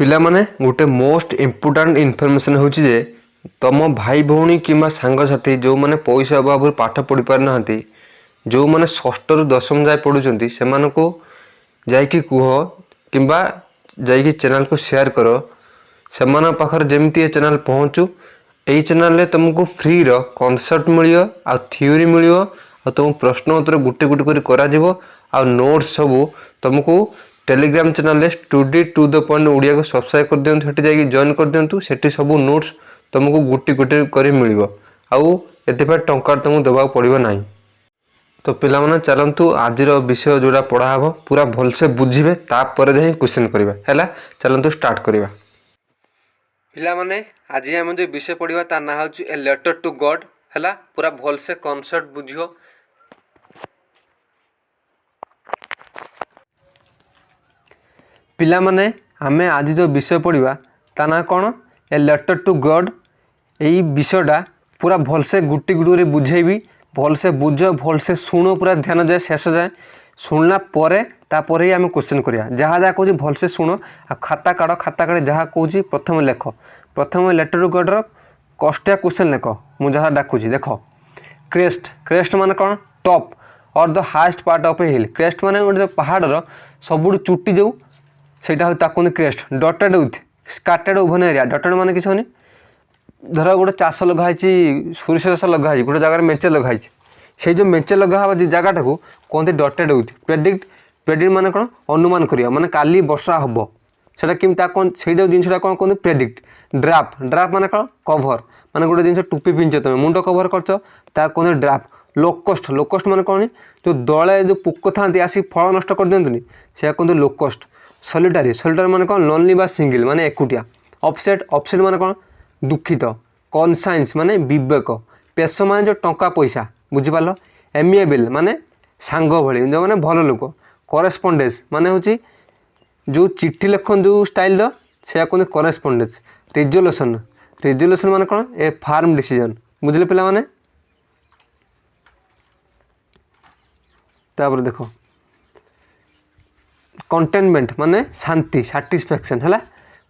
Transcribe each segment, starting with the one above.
पिला माने गोटे मोस्ट इम्पोर्टाट इनफर्मेशन हूँ जे तुम भाई भौणी कि सांगसाथी जो मैंने पैसा अभाव पाठ पढ़ी पार ना जो मैंने षष्ठ रु दशम जाए पढ़ुंट से जाकि कह कि चैनल को शेयर कर से पाखर जमी चैनल पहुँचू यही चैनल तुमको फ्री रो कॉन्सेप्ट मिल आ थ्योरी मिल तुम प्रश्न उत्तर गुटे गुटे कर नोट्स सब तुमको Telegram channel study to the point Odia को सब्सक्राइब कर दिखाँ सेठी जाकि जॉइन कर दिंतु सेठी सब नोट्स तुमको गुटी गुटी कर मिल आउ एपाई टंका तुमको देवा पड़ो ना। तो पिला माने चलतु आज विषय जोड़ा पढ़ाब पूरा भलसे बुझे तापर जाए क्वेश्चन करवा है। चलतु स्टार्ट करवा। पिला माने आज आम जो विषय पढ़ा तार ना हूँ ए लेटर टू गॉड है। पूरा भलसे कॉन्सेप्ट बुझ। पिला माने आमे आज जो विषय पढ़ा ता ना कौन ए लेटर टू गॉड। यही विषयटा पूरा भलसे गुटी गुटी बुझेबी भलसे बुझ भलसे शुण पूरा ध्यान जाए शेष जाए शुणला तापर ही आम क्वेश्चन करिया जहाँ जहाँ कहूँ भलसे शुण आ खाता काढ़ जहाँ कहूँ प्रथम लेख प्रथम लेटर टू गॉड कष्टिया क्वेश्चन लेख मुझे जहाँ डाकुची देख क्रेस्ट क्रेस्ट माने कौन टॉप और the highest part of a hill. Crest माने गोटे पहाड़ सबुठ चुट्टी जो सेटा कहते crest. Dotted with scattered open area dotted माने किसी होनी धर गोटे चाष लगाई सोरिष चाष लगाई गोटे जगह मेचे लगाई से जो मेचे लगा जगटा को कहते डटेड विथ। प्रेडिक्ट प्रेडिक्ट माने कौन अनुमान करिया माने काली वर्षा हम से से जिनसा कौन कहते प्रेडिक्ट। ड्राफ्ट ड्राफ्ट माने कौन कभर माने गोटे जिन टोपी पिंच तुम मुंड कभर कर कहते ड्राफ्ट। लोकस्ट लोकस्ट माने कौन जो दले जो पोक था आसी फल नष्ट कर दिखती से कहते लोकस्ट। सॉलिटारी सॉलिटारी माने कौन लोनली बा सिंगल माने एकुटिया। अपसेट अपसेट माने कौन दुखित। कनसाइंस माने विवेक। पेश माने जो टंका पैसा बुझिपाल। एमिएबल माने सांग भली जो माने भल लोक। करेस्पंडेंस माने होची जो चिट्ठी लेखन जो स्टाइल से कहते करेस्पंडेंस। रिजोल्यूशन रिजोल्यूशन माने कौन ए फार्म डिसीजन बुझले पिला माने। तापर देखो कंटेनमेंट माने शांति सैटिस्फैक्शन है।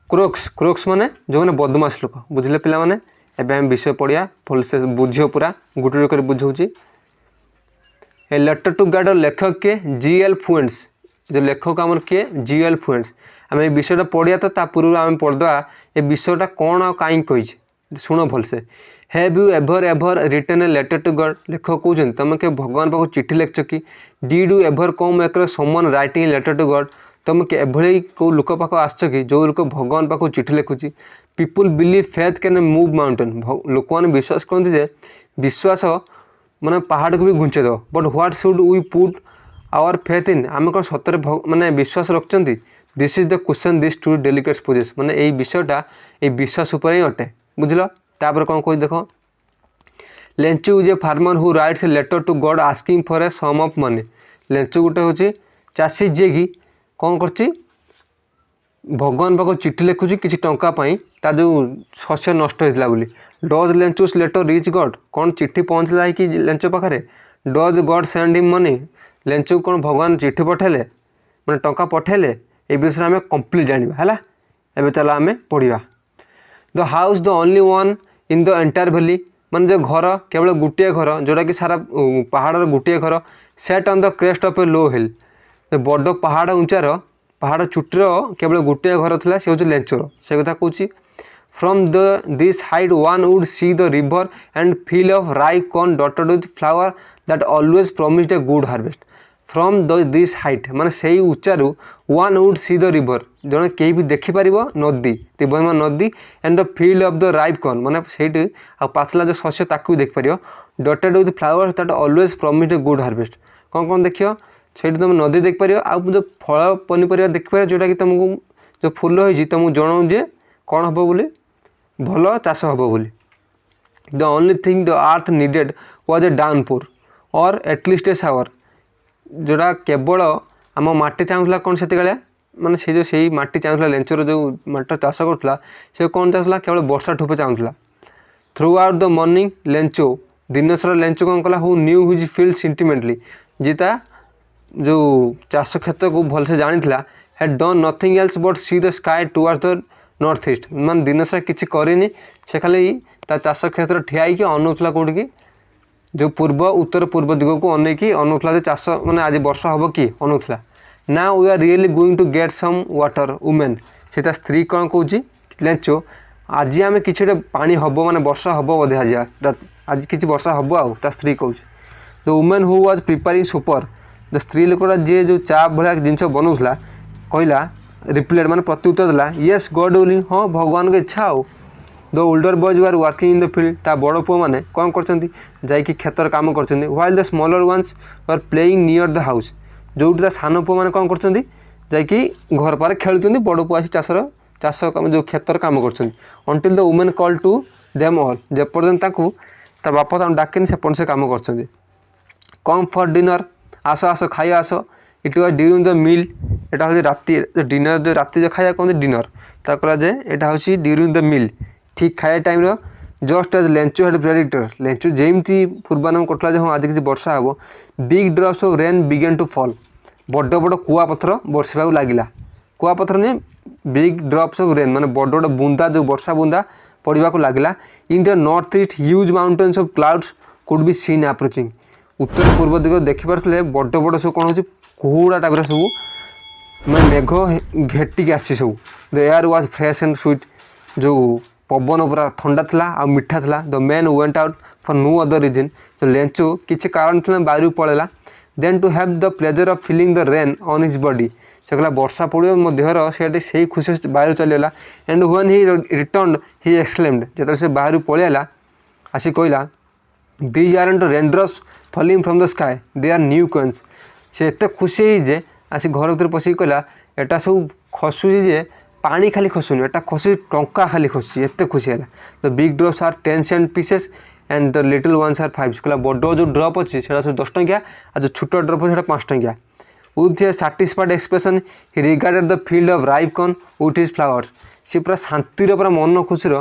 क्रोक्स क्रोक्स माने जो मैंने बदमाश लोक बुझले पिला माने। एबे हम विषय पढ़िया भलसे बुझियो पूरा गुटी कर बुझाऊँगी। ए लेटर टू गॉड लेखक किए जी.एल. फ्लुएंट्स जो लेखक आमर किए जी.एल. फ्लुएंट्स। आम ये विषयटा पढ़िया तो ता पूर्व आम पढ़दे ये विषयटा कौन आ कहीं कही शुण भलसे। Have you ever ever written a letter to God लेखक कहते तुम के भगवान पाक चिठी लिखच कि did you ever come across someone writing letter to God तुम के एभली कौ लोक पाक आसछ कि जो लोक भगवान पाक चिठी लिखुची। People believe faith can move mountain लोक मैंने विश्वास करते विश्वास माने पहाड़ को भी घुंचे दो। But what should we put our faith in आम कौन सतरे माने विश्वास रखुंट। This is the question this too delicate poses माने यही विषयटा ये विश्वास उपर ही अटे बुझल। तापर कौन कह देख Lencho is a farmer who writes a letter to God asking for a sum of money. Lencho गोटे हूँ चाषी जी की कौन कर भगवान पाक चिठी लिखुची किसी टंका पाई ता जो शस्य नष्ट होता बोली। Does Lencho's letter reach God कौन चिठी पहुँचला कि लेंचो पाखे। Does God send him money Lencho कौन भगवान चिठी पठेले मैंने टंका पठेले ये विषय में कंप्लीट जाना है। एवं चलो आम पढ़ा। The house the only one in the entire valley माने जो घर केवल गोटे घर जोटा कि सारा पहाड़ गोटे घर set on the crest of a low hill बड़ पहाड़ उंचार पहाड़ चुटीर केवल गोटे घर था से हूँ लेंचर से कथा कहूँ। From the this height one would see the river and field of ripe corn dotted with flower that always promised a good harvest. From the this height माने से उच्चारू one would see the river जड़े कहीं भी देखिपर नदी river मान नदी and the field of the ripe corn माने से पाचला जो शस्य ताकू भी देखिपर dotted with flowers that always promised a good harvest. कौन कौन देखियो से तुम नदी देखिपर आ जो फल पनीपरिया देखिपर जोटा कि तुमको जो फूल होती तुमको जनाऊँ जे कौन हम बोली भल चाष हम बोली। The only thing the earth needed was a downpour और एटलिस्ट ए शावर जोड़ा केवल आम माटी चाहूला कौन से माने से जो सही माटी चाहूला लेंचर जो माटी चाष करूला से कौन चाहूला केवल वर्षा ठोपे चाहूला। Throughout the morning Lencho दिन सारा लेंचो कौन कला who knew his field sentimentally जीता जो चाष क्षेत्र को भलसे जानी had done nothing else but see the sky towards the north east मान दिन सारा किसी करनी से खाली ता चाष क्षेत्र ठिया होगी अनौला कौटी जो पूर्व उत्तर पूर्व दिग को अनेक अनौला चाष मैंने आज वर्षा हम कि अनौला ना we are really going to get some water women से ता स्त्री कौन कौच लेंचो आज आम कि पानी हम माने वर्षा हम बोधे आज किसी वर्षा हम आउ ता स्त्री कौच the women who was preparing supper the स्त्री लोकटा जी जो चा भाया जिनस बनाऊला कहला रिप्लाइड माने प्रत्युत्तर देला येस गॉड विलिंग हाँ भगवान की इच्छा हो the older boys are working in the field ता बड़ पुओ मैंने कौन कर क्षेत्र काम कर while the smaller ones are playing near the house जो सान पुओ मैंने कौन कर घर पारे खेलुं बड़ पुओ आसी चाष काम जो क्षेत्र काम कर until the women call to them all जेपर्यंत ता बापा तक डाके से काम कर कम फॉर डिनर आस आस खाई आस it was during the meal एटा हूँ राति डिनर जो राति जो खाया कहते डिनर ता कहला जे एटा हूँ ड्यूरिंग द मिल ठीक खाया time just as Lencho had predicted Lencho जमी पूर्वानुमान करता हाँ आज किसी वर्षा हे big drops of rain began to fall बड़ बड़ कुआपथर बर्षा लगिला कुआपथर नहीं बिग ड्रप्स ऑफ रेन माने बड़ बड़ बुंदा जो वर्षा बुंदा पड़ा लगिला in the north east huge mountains of clouds could be seen approaching उत्तर पूर्व दिग देखिपे बड़ बड़ सब कौन हो कुहुड़ा टाइप सब मैं मेघ घेटिक आसी सब the air was fresh and sweet जो पवन पूरा ठंडा था आ मीठा था the man went out for no other reason जो लेंचो किसी कारण था बाहर पड़ेगा than to have the pleasure of feeling the rain on his body से कहला वर्षा पड़ो मो देहर से खुशी बाहर चलीगला and when he return he exclaimed जो से बाहर पलैला आसी कहला these are and रेनड्रप्स falling from the sky they are new coins से एत खुशी जे आसी घर भर पशिक कहला एटा सब खसुची जे पानी खाली खसुनी एटा खसुची टंका खाली खसुची एत खुशी है the big drops are 10 cent pieces and the little ones are 5 कहला बड़ जो ड्रप अच्छी से सब 10 टंकिया और जो छोट ड्रप है 5 टंकिया with a satisfied expression he regarded the field of ripe corn with his flowers सी पूरा शांतिर पूरा मन खुशीर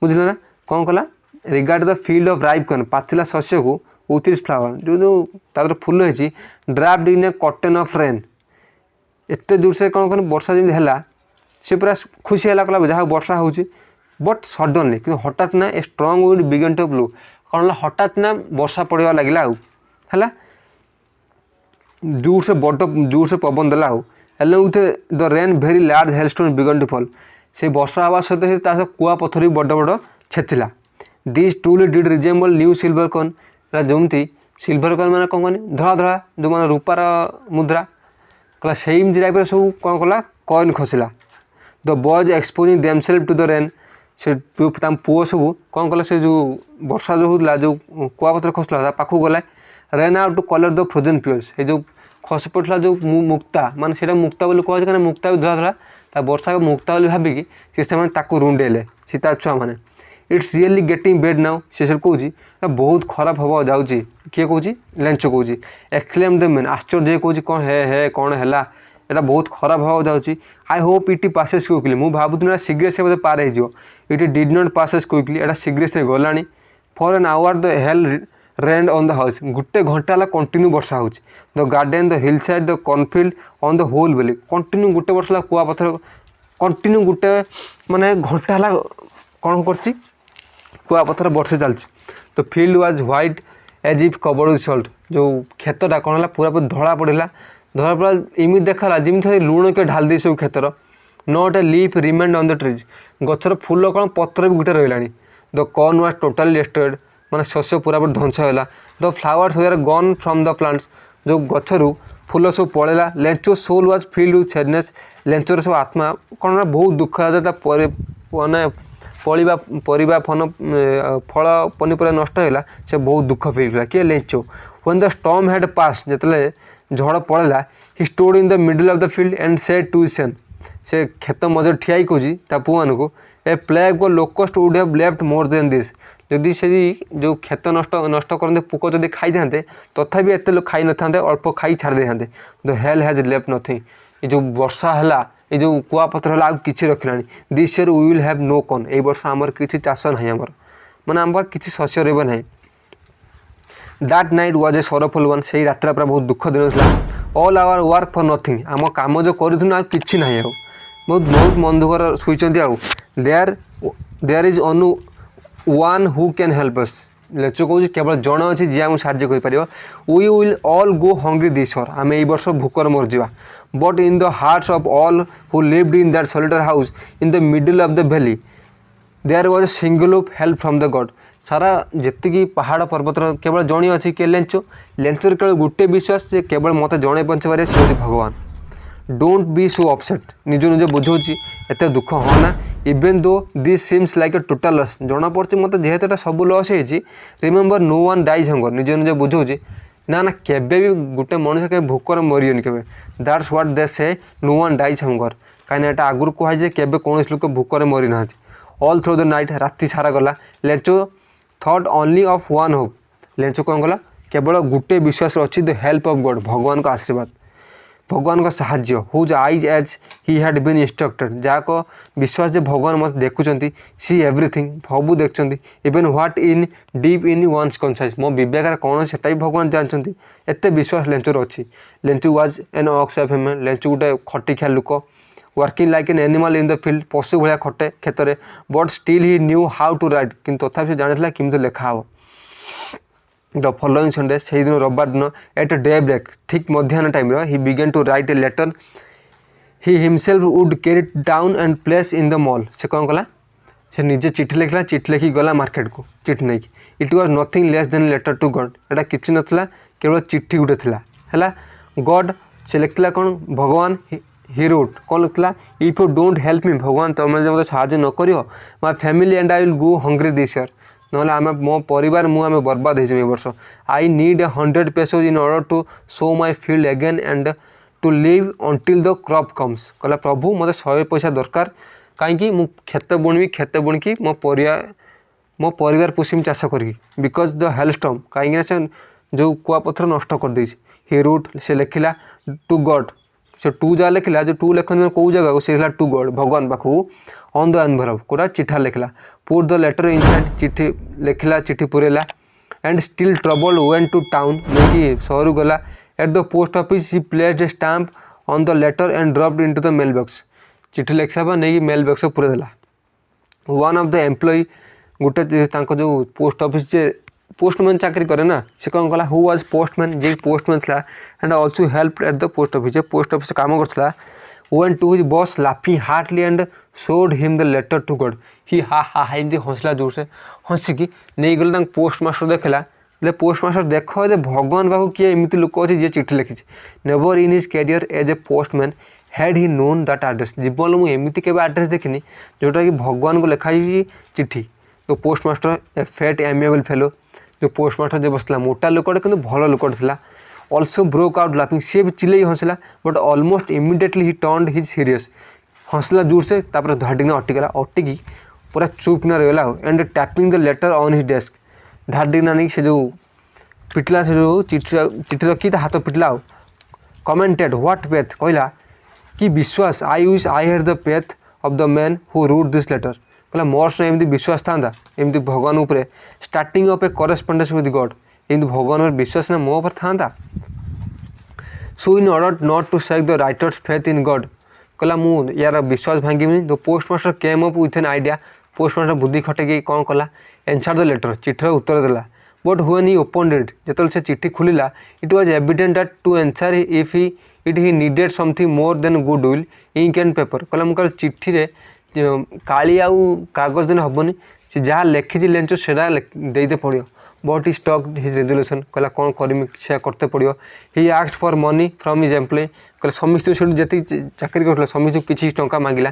बुझल ना कौन कला regard the field of ripe corn पाचिला शस्य को विथ हिज फ्लावर जो जो तार फुल होती draft in A cotton of rain एत दूर से कौन कर वर्षा जमी है सी पूरा खुशी है कहला जहाँ वर्षा हो बट सडनली कि हठात ना a strong wind began to blow कौन हठात ना वर्षा पड़ा लगे है जोर से बड़ जोर से पवन देला हेल्ले with the rain very large hailstone began to fall से वर्षा हवा सहित कुआ पथर भी बड़ बड़ छेचिला this truly did resemble new silver coin जमती सिल्वर कॉइन मैंने कौन कहनी धड़ा धड़ा जो मैंने रूपार मुद्रा कहला सेम टाइप सब कौन कला कॉइन खसला the boys exposing themselves to the rain से पुओ सब कौन कला से जो वर्षा जो होता जो कुआपथर खसला पाखु गला rain out to colour the frozen fuels ये जो खस पड़ा जो मुक्ता मान से मुक्ता बोली कह कहीं मुक्ता भी धरा धरा वर्षा मुक्ता बोली भाविकी से रुंडेले सीता छुआ मैंने it's really getting bed now से कौच बहुत खराब हम जाऊँगी किए कौच लेंचो कौच एक्सक्लेम द मैन आश्चर्य कौच कौन हे कौन है यहाँ बहुत खराब हम जाऊँगी I hope it passes quickly मुझे भावुँ शीघ्र से मतलब पार हो it did not passes quickly यहाँ शीघ्र से गला for an hour the hail rain on the house गोटे घंटा है कंटिन्यू वर्षा हो the garden the hillside the cornfield on the whole valley continue गोटे वर्ष है कुआपथर कंटिन्यू गोटे माने घंटा है कौन कर कुआपथर वर्षे चलती तो field was white as if covered with salt जो क्षेत्रटा कौन है पूरा पूरी धड़ा पड़ा इमित देखा जमी लुण के ढाल दी सब क्षेत्र not a leaf remained on the trees गचर फूल कौन पत्र भी गोटे रहा the corn was totally destroyed माने शस्य पूरा पूरी ध्वंस होगा the flowers were gone from the plants जो गचरू फूल सब पड़ेगा Lencho soul was filled with sadness लेंचर सब आत्मा कौन बहुत दुख माने पड़ा परिबा फन फल पनीपरिया नष्ट होगा से बहुत दुख फिल कला किए Lencho when the storm had pass जिते झड़ पड़ेगा he stood in the middle of the field and said to son से खेत मझे ठिया कौच पुआ को ए प्लेग को locust would have left more than this जदि से जो खेत नष्ट नष्ट करते पोक जब खाई था तथापि एत लोग खाई न था अल्प खाई छाड़ी था the hell has left nothing ये जो वर्षा है ये जो कुआपथर है कि रखला this year we will have no corn ए वर्ष आमर किसी चाष ना आमर माने आम किसी शस्य रहा that night was a sorrowful one से रात पूरा बहुत दुख दिन था all our work for nothing आम कम जो करूँ कि ना आउ बहुत बहुत मन दुखर शुई आउ there is only one who can help us Lencho कौन केवल जन अच्छी जी आम साहय कर we will all go hungry this year आम ए वर्ष भूकर मरजा but in the hearts of all who lived in that solitary house in the middle of the valley there was a single of help from the God सारा जी पहाड़ पर्वत केवल जड़े अच्छी के लेंचो लेंचर केवल गोटे विश्वास जे केवल मत जड़े बचारे सी हूँ भगवान डोंट बी सो अपसेट निज निज बुझाऊँगी एत दुख हाँ ना even though this seems like a total loss जना पड़ी मत जेहेतु एटा सब लॉस होती remember no one dies hunger निज निज बुझाऊँगी ना ना केबे भी गोटे मनुष्य के भोकर मरियनि केबे दैट्स व्हाट दे से नो वन डाइज हंगर कहीं एटा आगुरी कहुए केबे कौन लोक भोकर मरी ना ऑल थ्रू द नाइट राति सारा गला Lencho thought only of one hope Lencho कौन गला केवल गोटे विश्वास अच्छी द हेल्प ऑफ गॉड भगवान का आशीर्वाद भगवान का साहाय्य whose eyes as he had been instructed जहाँ विश्वास जे भगवान मत देखुं सी एवरीथिंग सब देखते even what in deep in one's conscience मो विवेक कौन से भगवान जानते एत विश्वास लेंचुर अच्छी Lencho was an ox of human Lencho गोटे खटिखिया look working like an animal in the field पशु भाया खटे क्षेत्र में but still he knew how to write कि तथा से जानी किमती लिखा हे द फॉलोइंग संडे से दिन रविवार दिन एट डे ब्रेक ठीक मध्याह्न time he began to write a letter he himself would carry down and place in the mall से कौन कला से निजे चिठी लिखला चिठी लिखी गला मार्केट को चिठी नहीं it was nothing less than letter to God एटा किछि नथला केवल चिठी गुटे थिला हैला गॉड से लिखला कौन भगवान ही रोट कौन लिखला if you don't help me भगवान तुम मत साहाय्य न करियो my family and I will go hungry this year ना आम मो परिवार मुझे बर्बाद हो वर्ष I need 100 pesos in order to sow my field again and to live until the crop comes कहला प्रभु मत 100 पैसा दरकार कहीं मु खेत बुणवी खेत बुणकी मो परिवार पोषिम चाष करी बिकज द हेलस्टॉर्म कहीं से जो कुआपथर नष्ट कर देछि ही रूट से लिखिला टू गॉड से टू जहाँ लिखला जो टू लेखन कौ जगह को से टू गॉड भगवान पाखु ऑन द एनवेलप कोटा चिठा लिखला पुट द लेटर इनसाइड चिठी लिखला चिठी पुरेला and still trouble went to town नहीं सहर गला at the post office he placed a stamp on the letter and dropped into the mail box चिठी लिख सारा नहीं मेल बॉक्स पूरे देला वन ऑफ द एम्प्लॉई गोटे जो पोस्ट ऑफिस जे पोस्टमैन चाकरी करे ना से कौन कला हु वाज पोस्टमैन जे पोस्टमैन था and also help at the post office काम करता went to his boss laughing heartily and showed him the letter to God ही हा हा हा एमती हंसला जोर से हसिकी नहीं गले पोस्ट मास्टर देखला पोस्ट मास्टर देख जे भगवान पाखु किए एमती लोक अच्छे जी चिठी लिखी never in his career as a postman had he known that address जीवन मुझे एमती के एड्रेस देखनी जोटा कि भगवान को लिखाई चिठी तो postmaster a fat amiable fellow जो पोस्ट मास्टर जो बसला मोटा लोकटे कि भल लोकटे ऑल्सो ब्रोक आउट लाफिंग सी भी चिल्ले हंसला but almost immediately he turned his serious हंसला जोर से तापर धाड़िना अटिकला अटिकी पूरा चुप न रहा and tapping the letter on his desk धाड़िना नहीं से जो पिटला से जो चिठी रखी हाथ पिटला कमेंटेड व्हाट पेथ कहला कि विश्वास I wish I had the faith of the man who wrote this letter कहला मोर से एमती विश्वास था एमती भगवान उपरे starting of a correspondence with God एमती भगवान विश्वास ना मो पर था so in order not to shake the writer's faith in God कहला मु यार विश्वास भांगी the postmaster came up with an idea postmaster बुद्धि खटेक कौन कला एनसर द लेटर चिठर उत्तर देला but when he open it जो से चिठी खुलिला it was evident that to answer if he it he needed something more than goodwill ink and paper कहला मुझे चिठी रे काली आउ कागज देने हेनी से जहाँ लिखी लेंचो से देते पड़ो but he stuck his resolution कहला कौन करमी से करते पड़ो he asked for money from his employ कहला समस्त जी चाकरी कर समस्त किसी टंका मांगला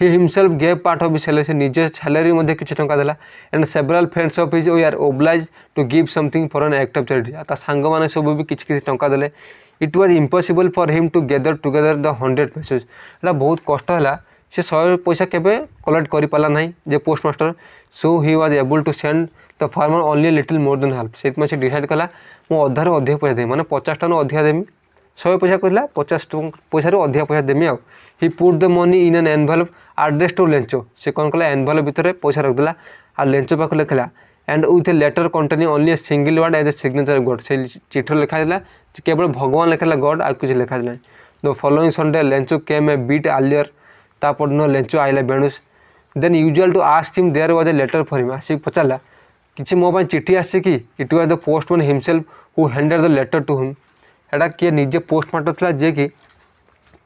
he himself gave part of his salary से निजे सैलरी में किसी टंका देला and several friends of his we are obliged to give something for an act of charity ता सांग मैंने सब भी किसी टंका देले it was impossible for him to gather together the 100 pesos एटा बहुत कष्ट है से 100 पैसा केबे कलेक्ट कर पाला नहीं जे postmaster so he was able to send the farmer only little more than help से डिसाइड कला मु अधार अधिक पैसा देमी माने 50 टन अधिक देमी 100 पैसा कहला 50 पैसा अधिक पैसा देमी आ he put the money in an envelope address to Lencho से कौन कला एनवेलप भितर पैसा रखदेला आ लेंचो पाख लिखला and with a letter containing only a single word as a signature of God से चिठी लिखा केवल भगवान लिखा गॉड आ कुछ लिखा the following Sunday Lencho came a bit earlier तापर दिन लेंचो आइला बेणुस than usual to ask him there was a letter for him आसिक पचारा किसी मो चिठी आसी कि it was the postman himself who handed the letter to him एटा किए निजे पोस्टमास्टर था जे कि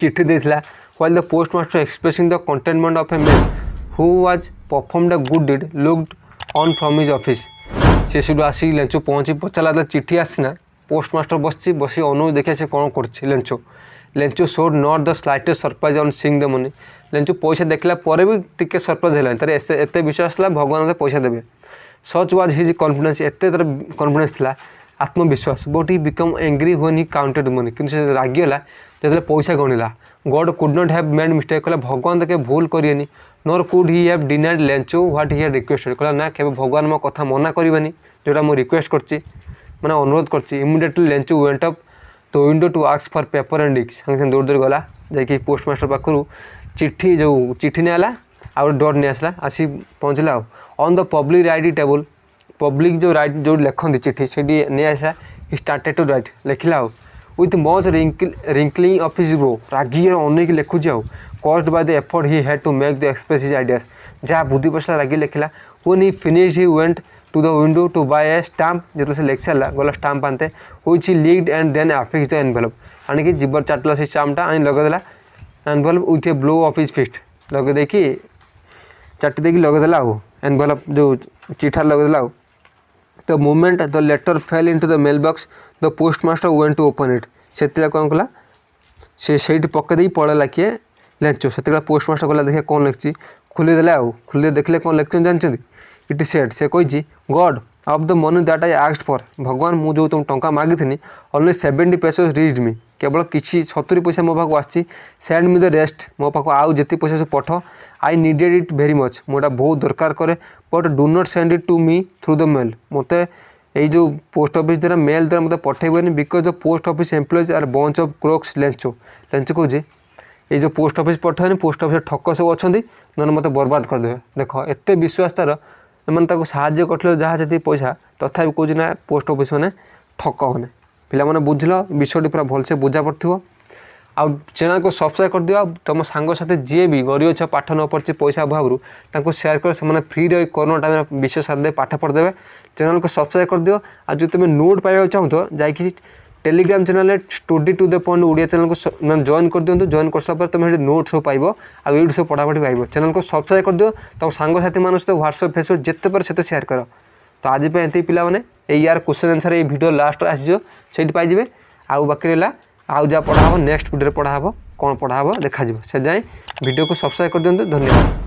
चिठी देता while the postmaster expressing the contentment of a man who was performed a good deed looked on from his office से सब आसिक लेंचो पहुँची पचारा चिठी आसना पोस्टमास्टर बसी अनु देखिए से कौन कर Lencho Lencho showed not the slightest surprise on seeing the money Lencho पैसा देखला पर भी टिके सरप्राइज है तार एत विश्वास था भगवान मत पैसा देवे सच वाज हिज कॉन्फिडेंस एत तार कॉन्फिडेंस था आत्मविश्वास but he become angry when he counted money कि रागिगला जो पैसा गणिला God could not have made mistake कहला भगवान तो भूल करेनि nor could he have denied Lencho what he had requested कहला ना केबे भगवान मो कथा मना करवानी जोटा मुझे रिक्वेस्ट करची माने अनुरोध करची immediately Lencho went up to window to ask for paper and ink संगे संगे दौड़ दौड़ गला जाकि पोस्टमास्टर पाखु चिट्ठी जो चिट्ठी नहीं आला आ डॉट नहीं आसला आसी पहुँचला on the public write table public जो राइट जो लिखती चिट्ठी से नहीं आसा स्टार्टेड टू राइट लिखला with much wrinkling of his brow रागी अनेक लिखुची caused by the effort he had to make the express his ideas जहाँ बुद्धि पसला रागी लिखला when he finish he went to the window to buy a stamp जो से लिख सारा गला स्टाम्प आनते which he leaked and then affix the envelope आनिक जीवर चाटला से स्टाम्पटा आनी लगेदेला envelope with a blow of his fist लगे देखी चाटी देखी लगेदेला एनवेलप जो चिठा लगेदेला the moment the letter fell into the mail box the postmaster went to open it से कौन कला से पकईदे पड़ेला किए लेंचो से पोस्टमास्टर गला देखिए कौन लिखी खोलीदेला खोली देखले कौन लिखते जानते इट सेड से कही God of the money that I asked for भगवान मुझे जो तुम टंका मागी थी ओनली 70 पेसोस रीच्ड मी केवल किसी 70 पैसा मो पाक आसी सेंड मी द रेस्ट मो पाक आउ जिते पैसा सब पठ I needed it very much मोटा बहुत दरकार करे but do not send it to me through the mail मते यही जो पोस्ट ऑफिस द्वारा मेल द्वारा मतलब पठेबनी because the post office employees are bunch of crooks लेंचो कहूँ ये जो पोस्ट ऑफिस पठेनि पोस्ट ऑफिस ठक सब अच्छा ना मत बर्बाद करदे देख एत विश्वास तार मैंने साहाଯ୍य कर जहाँ जी पैसा तथापि कौन ना पोस्ट ऑफिस मैंने ठक मैंने पिला बुझल विषय पूरा भलसे बुझा पड़ो आ चैनल को सब्सक्राइब कर दियो तुम सांग साथी जी भी गरीब अच्छा पाठ न पढ़ी पैसा अभाव शेयर कर से फ्री रही कोरोना टाइम विषय साथ पाठ पढ़ीदेवे चैनल को सब्सक्राइब कर दियो आ जो तुम नोट पाइबा चाहूँ तो जाकि Telegram channel study to the point Odia channel को जॉइन कर दिखाँ जॉइन कर सारा तुम नोट सब पाइब आठ सब पढ़ापढ़ी पाइब चैनल को सब्सक्राइब कर दियो तुम सांगसाथी मान सहित व्हाट्सअप फेसबुक जिते पर से शेयर कर तो आज एत पे यार क्वेश्चन आंसर ये वीडियो लास्ट आसीज से पाइबे आउ बाकी रहा आउ जहाँ पढ़ा नेक्स्ट वीडियो पढ़ा कौन पढ़ा देखा से जाए वीडियो को सब्सक्राइब कर दिखाँ धन्यवाद।